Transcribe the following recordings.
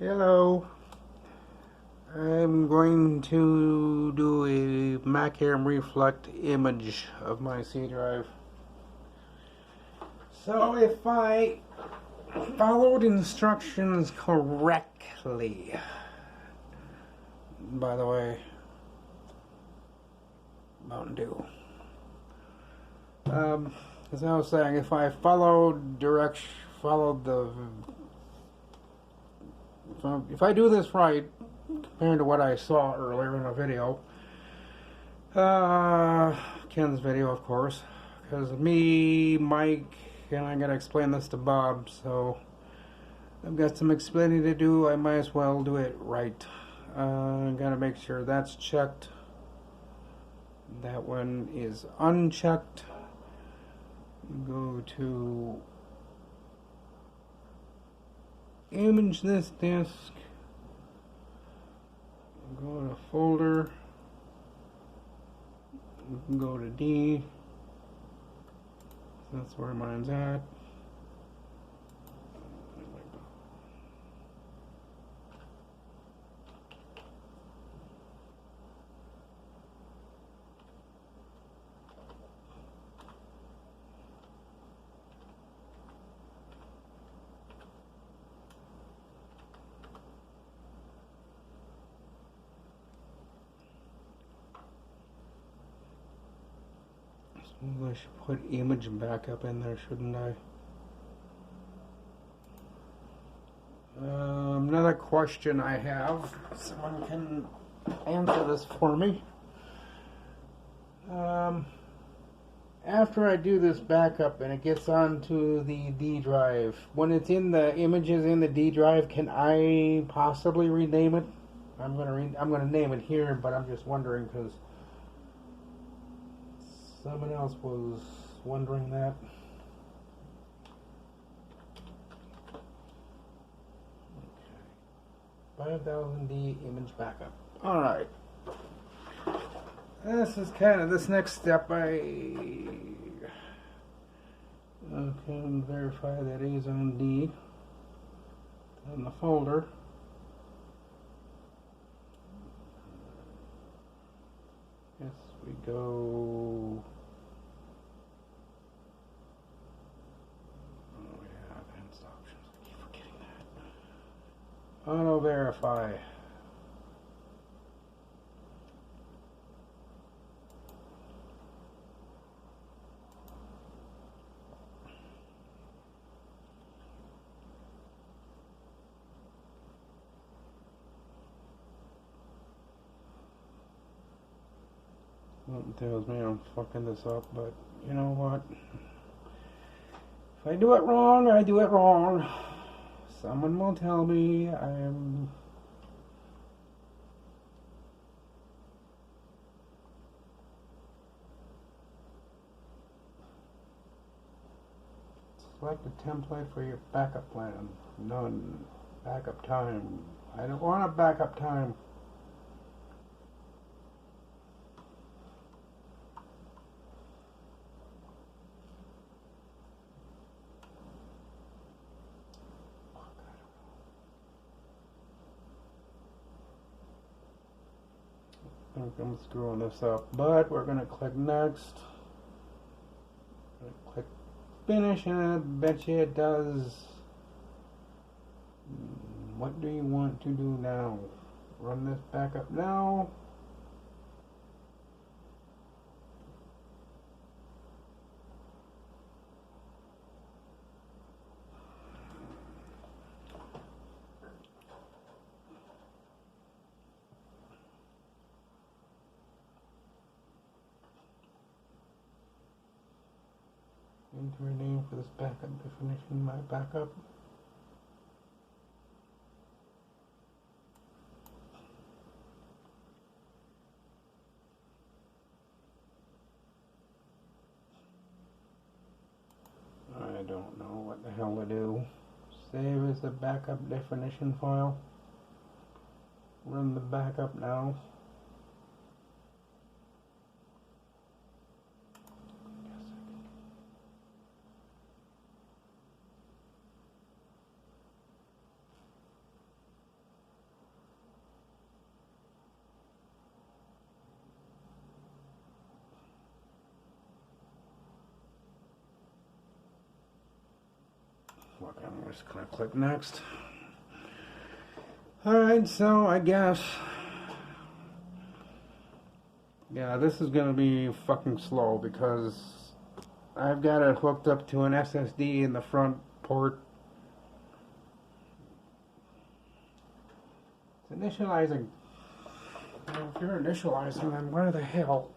Hello. I'm going to do a Macruim Reflect image of my C drive. So if I followed instructions correctly, by the way, Mountain Dew. As I was saying, if I if I do this right, compared to what I saw earlier in a video, Ken's video, of course, because me, Mike, and I gotta explain this to Bob, so I've got some explaining to do. I might as well do it right. I gotta make sure that's checked. That one is unchecked. Go to image this disk. Go to folder. Go to D. That's where mine's at. I should put image backup in there, shouldn't I? Another question I have. Someone can answer this for me. After I do this backup and it gets onto the D drive, when it's in the images in the D drive, can I possibly rename it? I'm gonna name it here, but I'm just wondering because someone else was wondering that. Okay. 5000D image backup. Alright. This is kind of this next step. I can verify that it is on D in the folder. Yes, we go. Oh yeah, advanced options. I keep forgetting that. Auto verify. It tells me I'm fucking this up, but you know what? If I do it wrong, I do it wrong. Someone will tell me I'm... Select a template for your backup plan. None. Backup time. I don't want a backup time. I think I'm screwing this up, but we're going to click next. Click finish, and I bet you it does. What do you want to do now? Run this backup now. Enter a name for this backup definition, my backup. I don't know what the hell to do. Save as a backup definition file. Run the backup now. Okay, I'm just gonna click next. Alright, so I guess, yeah, this is gonna be fucking slow because I've got it hooked up to an SSD in the front port. It's initializing. Well, if you're initializing, then where the hell?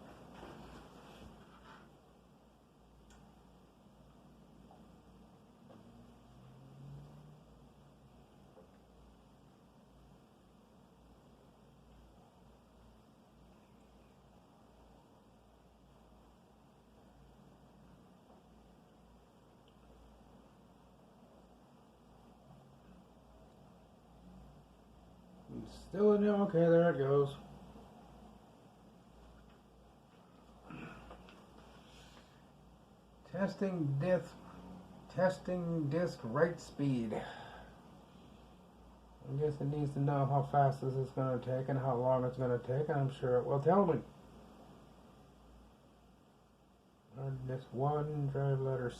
Still in there? Okay, there it goes. Testing disk write speed. I guess it needs to know how fast this is going to take and how long it's going to take, and I'm sure it will tell me. Hard disk 1, drive letter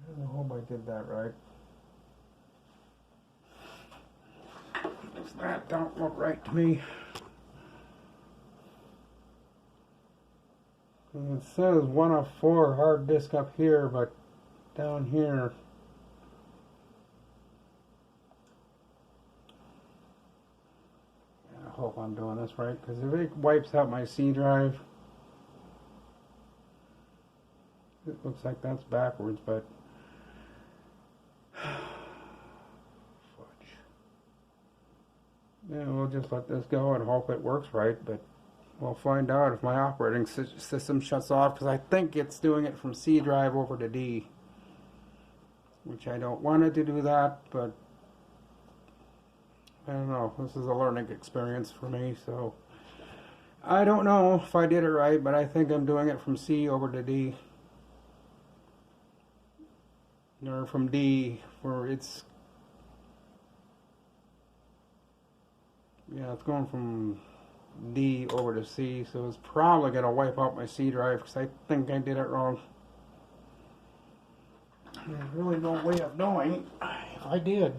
I hope I did that right. That don't look right to me. It says 1 of 4 hard disk up here, but down here I hope I'm doing this right, because if it wipes out my C drive, it looks like that's backwards, but yeah, we'll just let this go and hope it works right, but we'll find out if my operating system shuts off, because I think it's doing it from C drive over to D, which I don't want it to do that, but I don't know. This is a learning experience for me, so I don't know if I did it right, but I think I'm doing it from C over to D, or from D, where it's, yeah, it's going from D over to C, so it's probably going to wipe out my C drive because I think I did it wrong. There's really no way of knowing if I did.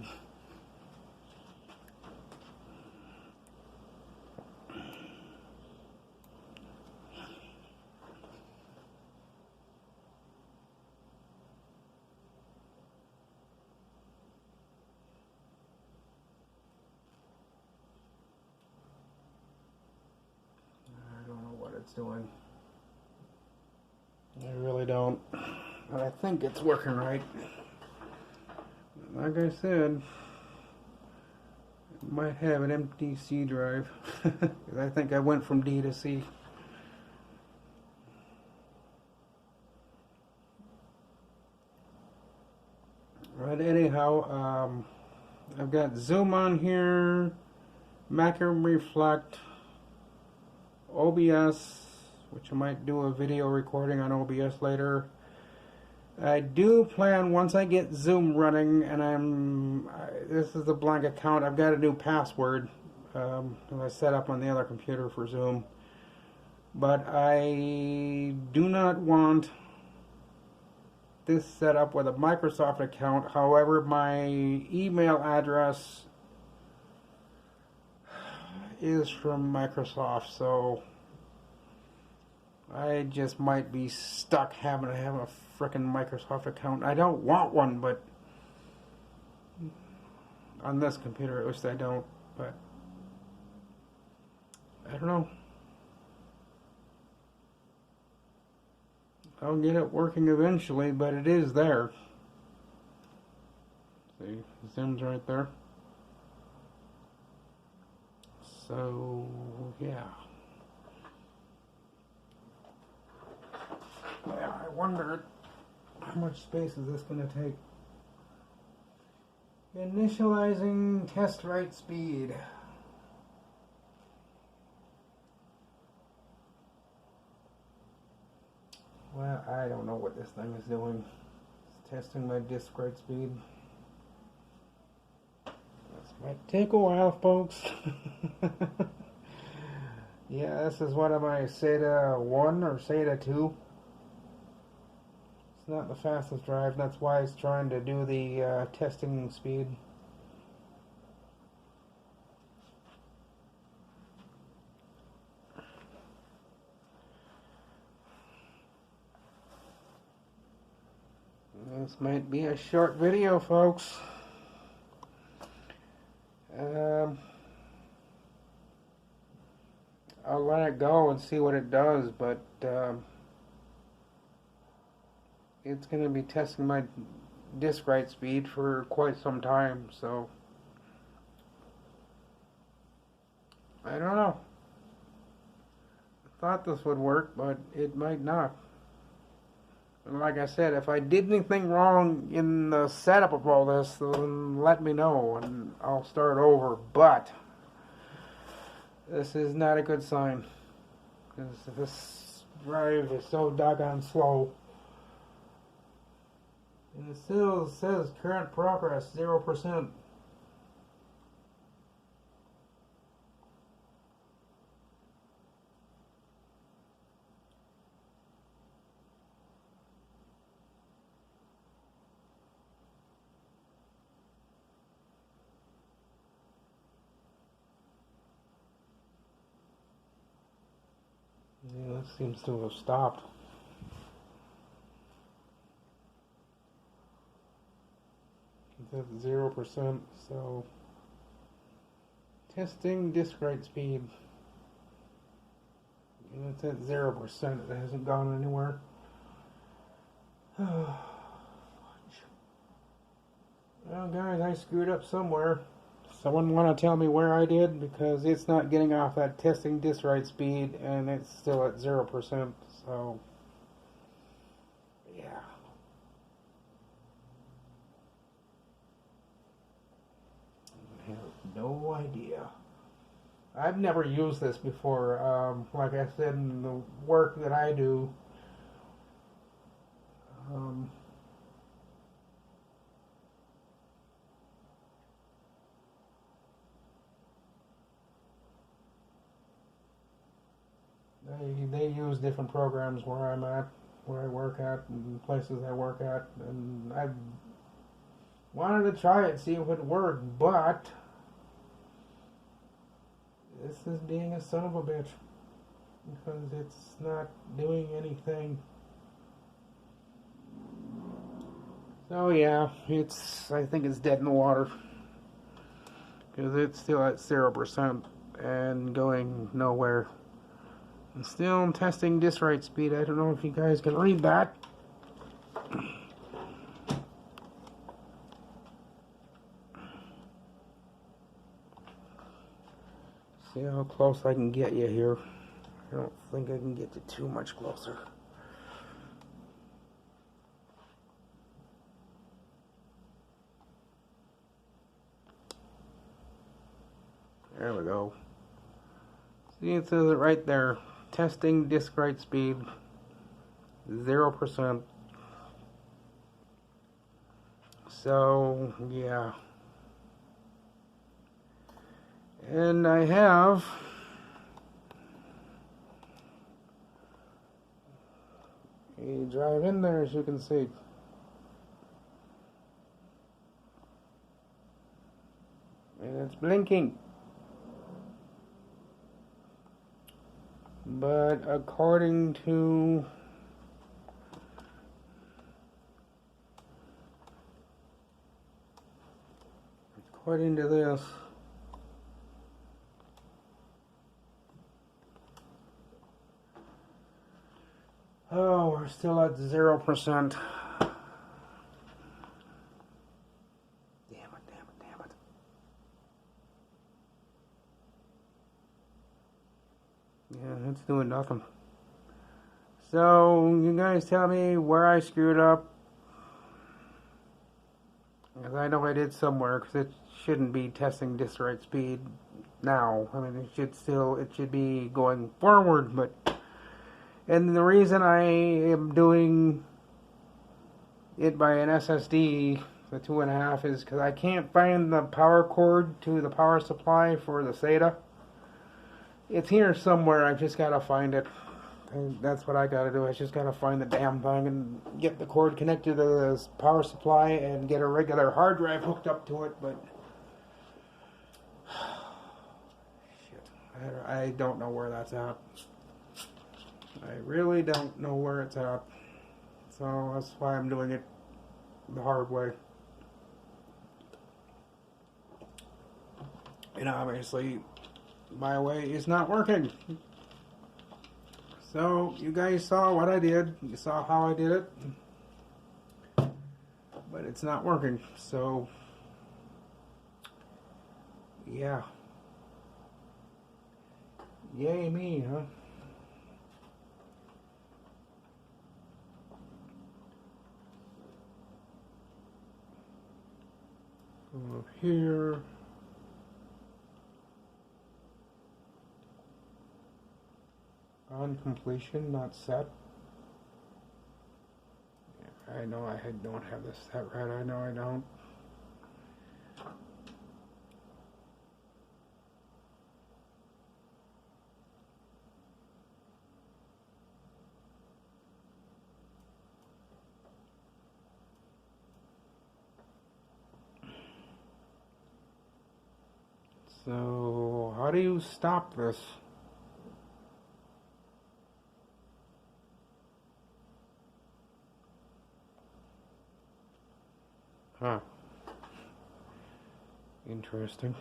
It's doing. I really don't, but I think it's working right. Like I said, it might have an empty C drive. I think I went from D to C. But anyhow, I've got Zoom on here, Macruim Reflect, OBS, which I might do a video recording on OBS later. I do plan, once I get Zoom running, and this is a blank account, I've got a new password that I set up on the other computer for Zoom, but I do not want this set up with a Microsoft account. However, my email address is from Microsoft, so I just might be stuck having to have a frickin' Microsoft account. I don't want one, but on this computer at least I don't, but I don't know. I'll get it working eventually, but it is there. See, Zoom's right there. So, yeah. Yeah, I wonder how much space is this going to take. Initializing test write speed. Well, I don't know what this thing is doing. It's testing my disk write speed. This might take a while, folks. Yeah, this is one of my SATA 1 or SATA 2. It's not the fastest drive, that's why it's trying to do the testing speed. This might be a short video, folks. I'll let it go and see what it does, but it's going to be testing my disk write speed for quite some time, so I don't know. I thought this would work, but it might not. And like I said, if I did anything wrong in the setup of all this, then let me know and I'll start over. But this is not a good sign, because this drive is so doggone slow. And it still says current progress 0%. Yeah, that seems to have stopped. It's at 0%, so testing disk write speed. And it's at 0%. It hasn't gone anywhere. Well, guys, I screwed up somewhere. Someone want to tell me where I did, because it's not getting off that testing disk write speed and it's still at 0%, so yeah. I have no idea. I've never used this before. Like I said, in the work that I do, they use different programs where I'm at, where I work at, and places I work at, and I wanted to try it, see if it worked, but this is being a son of a bitch, because it's not doing anything. So yeah, I think it's dead in the water, because it's still at 0% and going nowhere. And still testing disk write speed. I don't know if you guys can read that. See how close I can get you here. I don't think I can get you too much closer. There we go. See, it says it right there. Testing disk write speed 0%. So yeah. And I have a drive in there, as you can see. And it's blinking. But according to this, oh, we're still at 0%. Damn it. Yeah, it's doing nothing. So, you guys tell me where I screwed up. Because I know I did somewhere, because it shouldn't be testing disk write speed now. I mean, it should be going forward, but And the reason I am doing it by an SSD, the 2.5, is because I can't find the power cord to the power supply for the SATA. It's here somewhere, I've just got to find it. And that's what I got to do. I just got to find the damn thing and get the cord connected to the power supply and get a regular hard drive hooked up to it, but shit, I don't know where that's at. I really don't know where it's at. So that's why I'm doing it the hard way. And obviously, my way is not working. So, you guys saw what I did. You saw how I did it. But it's not working. So, yeah. Yay me, huh? Go here. On completion, not set. Yeah, I know I don't have this set right. I know I don't. So, how do you stop this? Huh. Interesting.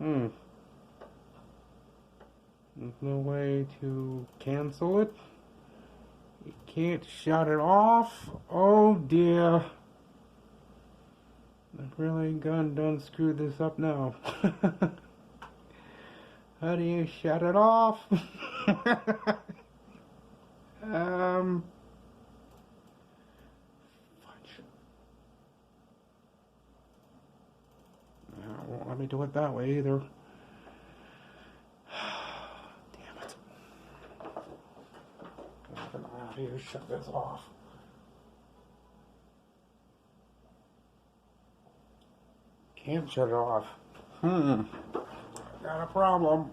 There's no way to cancel it. You can't shut it off. Oh dear. I've really done screwed this up now. How do you shut it off? Fudge. It won't let me do it that way either. Damn it. How do you shut this off? Can't shut it off. Got a problem.